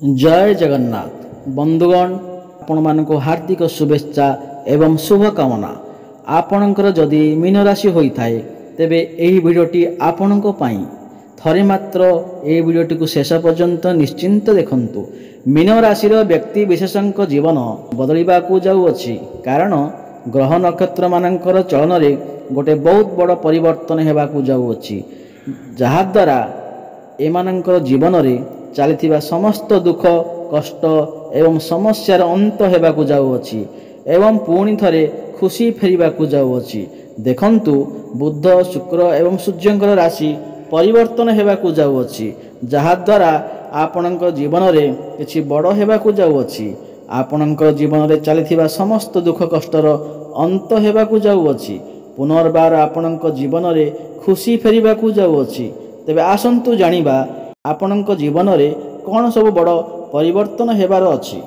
जय जगन्नाथ बंधुगण आपण मानक हार्दिक शुभेच्छा एवं शुभकामना। आपणकर जदि मीन राशि होता है तेबे एही भिडियोटी आपणक पई थरे मात्र ए भिडियोटी को शेष पर्यंत निश्चिंत देखंतु। मीन राशि व्यक्ति विशेषक जीवन बदलवा जाऊँगी कारण ग्रह नक्षत्र मानकर चलन रे गोटे बहुत बड़ परिवर्तन होगा जाऊँगी जहाद्वारा एमानकर जीवन रे चली समस्त दुख कष्ट एवं समस्यार अंत होगा जाऊँगी एवं पुणी थरे खुशी फेरवा जाऊँगी। देखंतु बुध शुक्र एवं सूर्यंकर राशि परिवर्तन होगा जाऊँगी जहाद्वारा आपणकर जीवन रे किछि बड़ होगा जाऊँगी। आपणकर जीवन रे चली समस्त दुख कष्टर अंत होगा जाऊँगी। पुनर्बार आपणकर जीवन रे खुशी फेरवा जाऊँगी। तेबे आसंतु जानिबा आपणक जीवन रे कौन सब बड़ परिवर्तन हेबार अछि।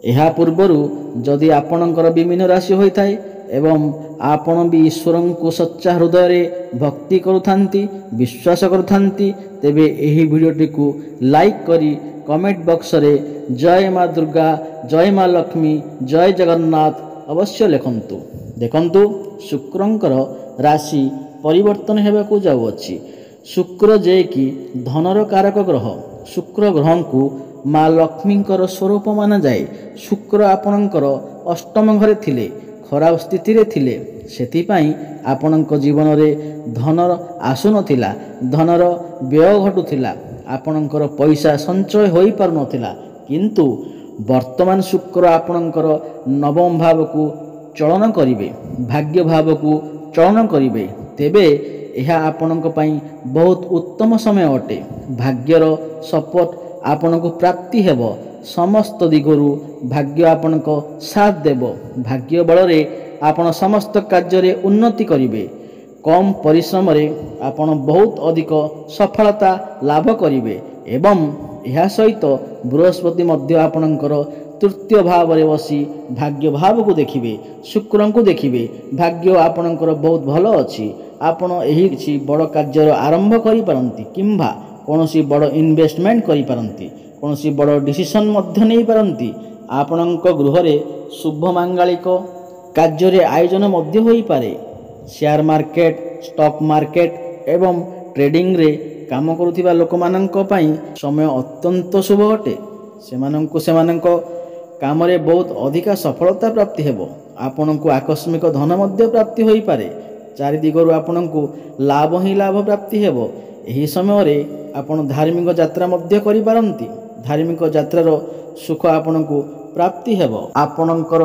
एहा पूर्वरु जदि आपणकर विमीन राशि होता है एवं आपण भी ईश्वर को सच्चा हृदय रे भक्ति करुथांती विश्वास करुथांती तेबे एही वीडियोटी को लाइक करी कमेंट बॉक्स रे जय माँ दुर्गा जय माँ लक्ष्मी जय जगन्नाथ अवश्य लिखंतु। देखंतु शुक्रंकर राशि परिवर्तन हेबाकू जाउअछि। शुक्र जे कि धनर कारक ग्रह शुक्र ग्रह को माँ लक्ष्मींकर स्वरूप माना जाए। शुक्र आपणकर अष्टम घरे थिले खराब स्थिति रे थिले सेतिपाई आपणक जीवन रे धनर आसुनथिला धनर व्यय घटुथिला आपणकर पैसा संचय होई पारु नथिला किंतु वर्तमान शुक्र आपणकर नवम भाव को चलन करिवे भाग्य भाव को चलन करिवे तेबे यह आपणक पई बहुत उत्तम समय अटे। भाग्यर सपोर्ट आपणक प्राप्ति हेब समस्त दिगरु भाग्य आपणक साथ देव भाग्य बल रे आपण समस्त कार्य रे उन्नति करिवे कम परिश्रम रे आपण बहुत अधिक सफलता लाभ करिवे एवं यह सहित बृहस्पति मध्य आपणकर तृतीय भाव रे बसी भाग्य भाव को देखिवे शुक्र को देखिवे भाग्य आपणकर बहुत भल अछि। आपण एही किछि बड़ कार्यर आरंभ करि पारंती किंबा कोनोसी बड़ इन्वेस्टमेंट करि पारंती कोनोसी बड़ डिसीजन मध्य नै पारंती। आपणक गृह रे शुभ मांगलिक कार्य रे आयोजन मध्य होई पारे। शेयर मार्केट स्टॉक मार्केट एवं ट्रेडिंग रे काम करुथिबा लोकमानंक पई समय अत्यंत शुभ अटे। सेमानंक काम रे बहुत अधिका सफलता प्राप्ति हेबो। आपणक आकस्मिक धन मध्य प्राप्ति होई पारे। चारि दिगरु आपणको लाभ ही लाभ प्राप्ति हेबो। एही समय रे आपण धार्मिक यात्रा मध्य करि पारंती धार्मिक यात्रार सुख आपणको प्राप्ति हेबो। आपणकर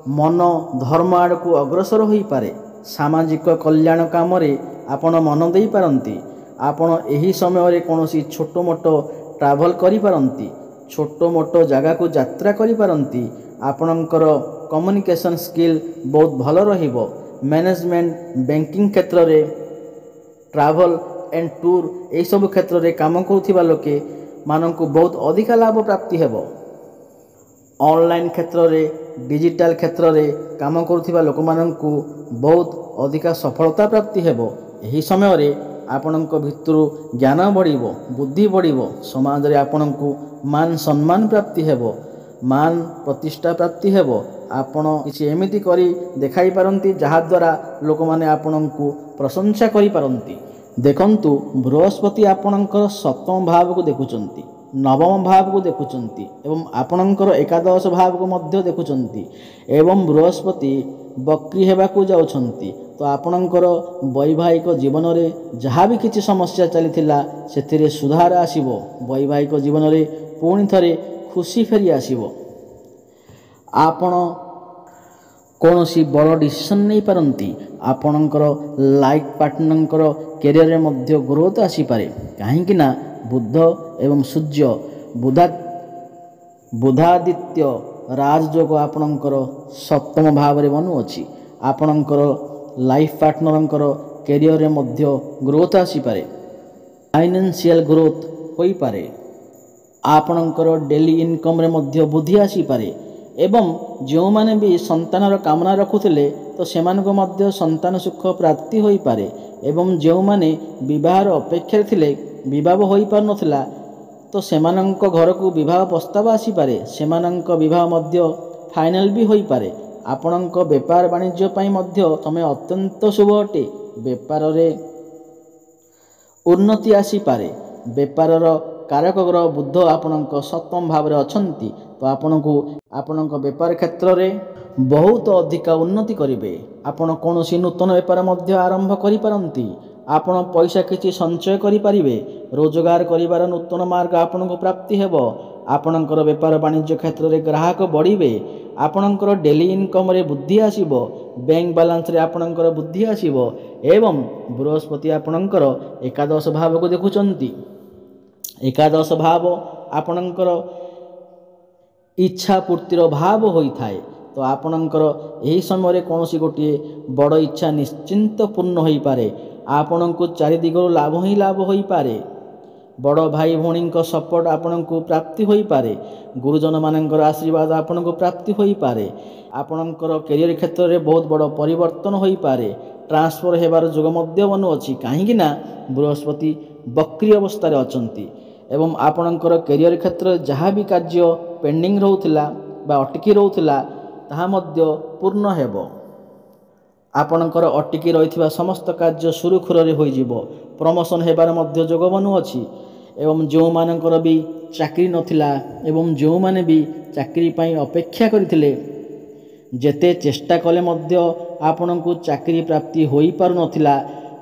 मन धर्म आड़ को अग्रसर होई पारे। सामाजिक कल्याण काम रे आपण मन देई पारंती। आपण एही समय रे कोनोसी छोटो मोटो ट्रैवल करि पारंती छोटो मोटो जगह को यात्रा करि पारंती। आपणकर कम्युनिकेशन स्किल बहुत भल रहिबो। मैनेजमेंट बैंकिंग क्षेत्र रे ट्रैवल एंड टूर ए सब क्षेत्र रे काम करुथिबा लोके माननकु बहुत अधिक लाभ प्राप्ति हेबो। ऑनलाइन क्षेत्र रे डिजिटल क्षेत्र रे काम करुथिबा लोक माननकु बहुत अधिक सफलता प्राप्ति हेबो। एही समय रे आपणक भितरु ज्ञान बढ़िबो बुद्धि बढ़िबो समाज रे आपणकु मान सम्मान प्राप्ति हेबो मान प्रतिष्ठा प्राप्ति हेबो। आपण किछि एमिति करी देखाई पारंती जहा द्वारा लोक माने आपणकु प्रशंसा करि पारंती। देखंतु बृहस्पति आपणकर सप्तम भाव को देखुचंती नवम भाव को देखुचंती एवं आपणकर एकादश भाव को मध्य देखुचंती एवं बृहस्पति बक्री हेबाकू जाउछंती। तो आपणकर वैवाहिक जीवन रे जहाँ भी किछि समस्या चलीथिला सेथिरे सुधार आसीबो। वैवाहिक जीवन रे पुणी थरे खुशी फेरी आसीबो। आपण कौनसी बड़ डिसीजन नहीं पारंती। आपणकर लाइफ पार्टनरंकर कैरियर रे मध्य ग्रोथ आसी पारे काहेकि ना बुध एवं सूर्य बुधादित्य राजयोग आपणकर सप्तम भाव रे बनुअछि। आपणकर लाइफ पार्टनरंकर कैरियर रे मध्य ग्रोथ आसी पारे फाइनेंशियल ग्रोथ होई पारे। आपणकर डेली इनकम रे मध्य वृद्धि आसी पारे एवं जो माने भी संतानर कामना रखुथिले तो सेमानको मध्य संतान सुख प्राप्ति होई पारे एवं जो माने विवाहर अपेक्षा थिले विवाह होई पार नथिला ତ ସେମାନଙ୍କ ଘରକୁ ବିବାହ ପ୍ରସ୍ତାବ ଆସିପାରେ, ସେମାନଙ୍କ ବିବାହ ମଧ୍ୟ ଫାଇନାଲ ବି ହୋଇପାରେ। ଆପଣଙ୍କ ବେପାର ବାଣିଜ୍ୟ ପାଇଁ ମଧ୍ୟ ସମୟ ଅତ୍ୟନ୍ତ ଶୁଭ ଅଟେ। ବେପାରରେ ଉନ୍ନତି ଆସିପାରେ। ବେପାରର କାରକ ଗ୍ରହ ବୁଧ ଆପଣଙ୍କ ସପ୍ତମ ଭାବରେ ଅଛନ୍ତି, ତ ଆପଣଙ୍କୁ ଆପଣଙ୍କ ବେପାର କ୍ଷେତ୍ରରେ ବହୁତ ଅଧିକା ଉନ୍ନତି କରିବେ। ଆପଣ କୌଣସି ନୂତନ ବେପାର ମଧ୍ୟ ଆରମ୍ଭ କରିପାରନ୍ତି। ଆପଣ ପଇସା କିଛି ସଞ୍ଚୟ କରିପାରିବେ। ରୋଜଗାର କରିବାର ନୂତନ ମାର୍ଗ ଆପଣଙ୍କୁ ପ୍ରାପ୍ତି ହେବ। ଆପଣଙ୍କର ବେପାର ବାଣିଜ୍ୟ କ୍ଷେତ୍ରରେ ଗ୍ରାହକ ବଢ଼ିବେ। ଆପଣଙ୍କର ଡେଲି ଇନକମ୍ରେ ବୃଦ୍ଧି ଆସିବ। ବ୍ୟାଙ୍କ ବାଲାନ୍ସରେ ଆପଣଙ୍କର ବୃଦ୍ଧି ଆସିବ ଏବଂ ବୃହସ୍ପତି ଆପଣଙ୍କର ଏକାଦଶ ଭାବକୁ ଦେଖୁଛନ୍ତି। ଏକାଦଶ ଭାବ ଆପଣଙ୍କର ଇଚ୍ଛା ପୂର୍ତ୍ତିର ଭାବ ହୋଇଥାଏ। ତ ଆପଣଙ୍କର ଏହି ସମୟରେ କୌଣସି ଗୋଟିଏ ବଡ଼ ଇଚ୍ଛା ନିଶ୍ଚିନ୍ତ ପୂର୍ଣ୍ଣ ହୋଇପାରେ। ଆପଣଙ୍କୁ ଚାରିଦିଗରୁ ଲାଭ ହିଁ ଲାଭ ହୋଇପାରେ। ବଡ଼ ଭାଇ ଭଉଣୀଙ୍କ ସପୋର୍ଟ ଆପଣଙ୍କୁ ପ୍ରାପ୍ତି ହୋଇପାରେ। ଗୁରୁଜନମାନଙ୍କର ଆଶୀର୍ବାଦ ଆପଣଙ୍କୁ ପ୍ରାପ୍ତି ହୋଇପାରେ। ଆପଣଙ୍କର କ୍ୟାରିୟର କ୍ଷେତ୍ରରେ ବହୁତ ବଡ଼ ପରିବର୍ତ୍ତନ ହୋଇପାରେ। ଟ୍ରାନ୍ସଫର ହେବାର ଯୋଗ ମଧ୍ୟ ବନୁଅଛି, କାହିଁକି ନା ବୃହସ୍ପତି ବକ୍ରି ଅବସ୍ଥାରେ ଅଛନ୍ତି ଏବଂ ଆପଣଙ୍କର କ୍ୟାରିୟର କ୍ଷେତ୍ରରେ ଯାହା ବି କାର୍ଯ୍ୟ ପେଣ୍ଡିଂ ରହୁଥିଲା ବା ଅଟକି ରହୁଥିଲା ତାହା ମଧ୍ୟ ପୂର୍ଣ୍ଣ ହେବ। ଆପଣଙ୍କର ଅଟକି ରହିଥିବା ସମସ୍ତ କାର୍ଯ୍ୟ ସୁରୁଖୁରୁରେ ହୋଇଯିବ। ପ୍ରମୋସନ୍ ହେବାର ମଧ୍ୟ ଯୋଗ ବନୁଅଛି ଏବଂ ଯେଉଁମାନଙ୍କର ବି ଚାକିରି ନଥିଲା ଏବଂ ଯେଉଁମାନେ ବି ଚାକିରି ପାଇଁ ଅପେକ୍ଷା କରିଥିଲେ, ଯେତେ ଚେଷ୍ଟା କଲେ ମଧ୍ୟ ଆପଣଙ୍କୁ ଚାକିରି ପ୍ରାପ୍ତି ହୋଇପାରୁନଥିଲା,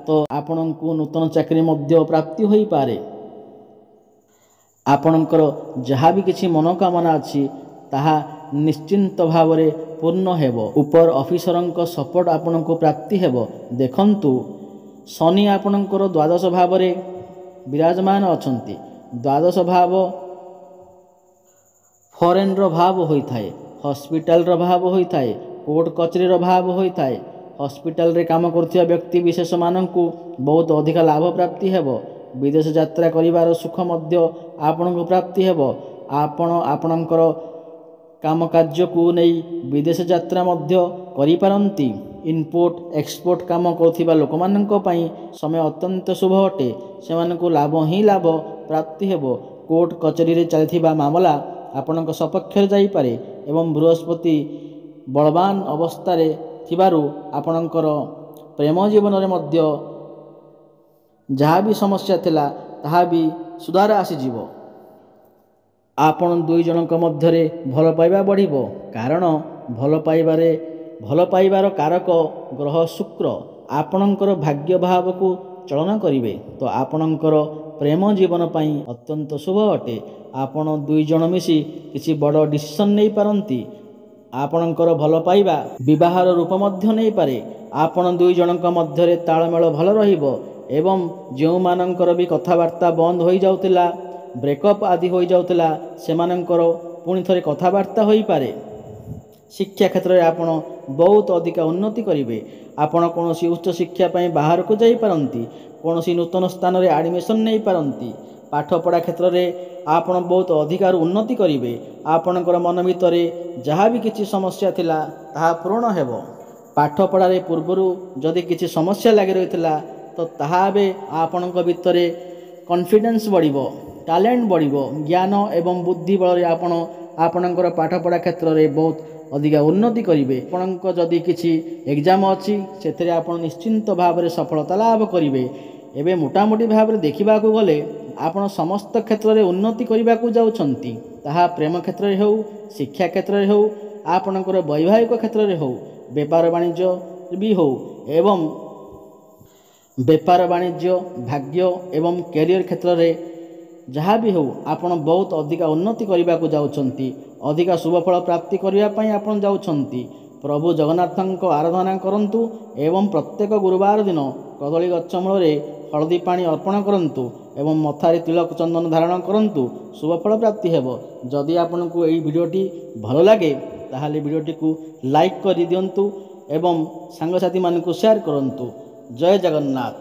ତ ଆପଣଙ୍କୁ ନୂତନ ଚାକିରି ମଧ୍ୟ ପ୍ରାପ୍ତି ହୋଇପାରେ। ଆପଣଙ୍କର ଯାହା ବି କିଛି ମନୋକାମନା ଅଛି ତାହା ନିଶ୍ଚିନ୍ତ ଭାବରେ ପୂର୍ଣ୍ଣ ହେବ। ଉପର ଅଫିସରଙ୍କ ସପୋର୍ଟ ଆପଣଙ୍କୁ ପ୍ରାପ୍ତି ହେବ। ଦେଖନ୍ତୁ, ଶନି ଆପଣଙ୍କର ଦ୍ୱାଦଶ ଭାବରେ ବିରାଜମାନ ଅଛନ୍ତି। ଦ୍ୱାଦଶ ଭାବ ଫରେନ୍ର ଭାବ ହୋଇଥାଏ, ହସ୍ପିଟାଲର ଭାବ ହୋଇଥାଏ, କୋର୍ଟ କଚେରୀର ଭାବ ହୋଇଥାଏ। ହସ୍ପିଟାଲରେ କାମ କରୁଥିବା ବ୍ୟକ୍ତି ବିଶେଷମାନଙ୍କୁ ବହୁତ ଅଧିକା ଲାଭ ପ୍ରାପ୍ତି ହେବ। ବିଦେଶ ଯାତ୍ରା କରିବାର ସୁଖ ମଧ୍ୟ ଆପଣଙ୍କୁ ପ୍ରାପ୍ତି ହେବ। ଆପଣ ଆପଣଙ୍କର କାମ କାର୍ଯ୍ୟକୁ ନେଇ ବିଦେଶ ଯାତ୍ରା ମଧ୍ୟ କରିପାରନ୍ତି। ଇମ୍ପୋର୍ଟ ଏକ୍ସପୋର୍ଟ କାମ କରୁଥିବା ଲୋକମାନଙ୍କ ପାଇଁ ସମୟ ଅତ୍ୟନ୍ତ ଶୁଭ ଅଟେ। ସେମାନଙ୍କୁ ଲାଭ ହିଁ ଲାଭ ପ୍ରାପ୍ତି ହେବ। କୋର୍ଟ କଚେରୀରେ ଚାଲିଥିବା ମାମଲା ଆପଣଙ୍କ ସପକ୍ଷରେ ଯାଇପାରେ ଏବଂ ବୃହସ୍ପତି ବଳବାନ ଅବସ୍ଥାରେ ଥିବାରୁ ଆପଣଙ୍କର ପ୍ରେମ ଜୀବନରେ ମଧ୍ୟ ଯାହା ବି ସମସ୍ୟା ଥିଲା ତାହା ବି ସୁଧାର ଆସିଯିବ। ଆପଣ ଦୁଇ ଜଣଙ୍କ ମଧ୍ୟରେ ଭଲ ପାଇବା ବଢ଼ିବ, କାରଣ ଭଲ ପାଇବାର କାରକ ଗ୍ରହ ଶୁକ୍ର ଆପଣଙ୍କର ଭାଗ୍ୟ ଭାବକୁ ଚଳନ କରିବେ। ତ ଆପଣଙ୍କର ପ୍ରେମ ଜୀବନ ପାଇଁ ଅତ୍ୟନ୍ତ ଶୁଭ ଅଟେ। ଆପଣ ଦୁଇ ଜଣ ମିଶି କିଛି ବଡ଼ ଡିସିସନ୍ ନେଇପାରନ୍ତି। ଆପଣଙ୍କର ଭଲ ପାଇବା ବିବାହର ରୂପ ମଧ୍ୟ ନେଇପାରେ। ଆପଣ ଦୁଇ ଜଣଙ୍କ ମଧ୍ୟରେ ତାଳମେଳ ଭଲ ରହିବ ଏବଂ ଯେଉଁମାନଙ୍କର ବି କଥାବାର୍ତ୍ତା ବନ୍ଦ ହୋଇଯାଉଥିଲା, ବ୍ରେକଅପ୍ ଆଦି ହୋଇଯାଉଥିଲା, ସେମାନଙ୍କର ପୁଣି ଥରେ କଥାବାର୍ତ୍ତା ହୋଇପାରେ। ଶିକ୍ଷା କ୍ଷେତ୍ରରେ ଆପଣ ବହୁତ ଅଧିକା ଉନ୍ନତି କରିବେ। ଆପଣ କୌଣସି ଉଚ୍ଚଶିକ୍ଷା ପାଇଁ ବାହାରକୁ ଯାଇପାରନ୍ତି। କୌଣସି ନୂତନ ସ୍ଥାନରେ ଆଡ଼ମିସନ୍ ନେଇପାରନ୍ତି। ପାଠପଢ଼ା କ୍ଷେତ୍ରରେ ଆପଣ ବହୁତ ଅଧିକାରୁ ଉନ୍ନତି କରିବେ। ଆପଣଙ୍କର ମନ ଭିତରେ ଯାହା ବି କିଛି ସମସ୍ୟା ଥିଲା ତାହା ପୂରଣ ହେବ। ପାଠପଢ଼ାରେ ପୂର୍ବରୁ ଯଦି କିଛି ସମସ୍ୟା ଲାଗି ରହିଥିଲା ତ ତାହା ଏବେ ଆପଣଙ୍କ ଭିତରେ କନଫିଡେନ୍ସ ବଢ଼ିବ, ଟ୍ୟାଲେଣ୍ଟ ବଢ଼ିବ। ଜ୍ଞାନ ଏବଂ ବୁଦ୍ଧି ବଳରେ ଆପଣ ଆପଣଙ୍କର ପାଠପଢ଼ା କ୍ଷେତ୍ରରେ ବହୁତ ଅଧିକା ଉନ୍ନତି କରିବେ। ଆପଣଙ୍କ ଯଦି କିଛି ଏକ୍ଜାମ୍ ଅଛି ସେଥିରେ ଆପଣ ନିଶ୍ଚିନ୍ତ ଭାବରେ ସଫଳତା ଲାଭ କରିବେ। ଏବେ ମୋଟାମୋଟି ଭାବରେ ଦେଖିବାକୁ ଗଲେ ଆପଣ ସମସ୍ତ କ୍ଷେତ୍ରରେ ଉନ୍ନତି କରିବାକୁ ଯାଉଛନ୍ତି। ତାହା ପ୍ରେମ କ୍ଷେତ୍ରରେ ହେଉ, ଶିକ୍ଷା କ୍ଷେତ୍ରରେ ହେଉ, ଆପଣଙ୍କର ବୈବାହିକ କ୍ଷେତ୍ରରେ ହେଉ, ବେପାର ବାଣିଜ୍ୟ ବି ହେଉ ଏବଂ ବେପାର ବାଣିଜ୍ୟ, ଭାଗ୍ୟ ଏବଂ କ୍ୟାରିୟର କ୍ଷେତ୍ରରେ ଯାହା ବି ହେଉ ଆପଣ ବହୁତ ଅଧିକା ଉନ୍ନତି କରିବାକୁ ଯାଉଛନ୍ତି। ଅଧିକା ଶୁଭଫଳ ପ୍ରାପ୍ତି କରିବା ପାଇଁ ଆପଣ ଯାଉଛନ୍ତି। ପ୍ରଭୁ ଜଗନ୍ନାଥଙ୍କ ଆରାଧନା କରନ୍ତୁ ଏବଂ ପ୍ରତ୍ୟେକ ଗୁରୁବାର ଦିନ କଦଳୀ ଗଛ ମୂଳରେ ହଳଦୀ ପାଣି ଅର୍ପଣ କରନ୍ତୁ ଏବଂ ମଥାରେ ତିଳକ ଚନ୍ଦନ ଧାରଣ କରନ୍ତୁ। ଶୁଭଫଳ ପ୍ରାପ୍ତି ହେବ। ଯଦି ଆପଣଙ୍କୁ ଏହି ଭିଡ଼ିଓଟି ଭଲ ଲାଗେ ତାହେଲେ ଭିଡ଼ିଓଟିକୁ ଲାଇକ୍ କରିଦିଅନ୍ତୁ ଏବଂ ସାଙ୍ଗସାଥିମାନଙ୍କୁ ସେୟାର କରନ୍ତୁ। ଜୟ ଜଗନ୍ନାଥ।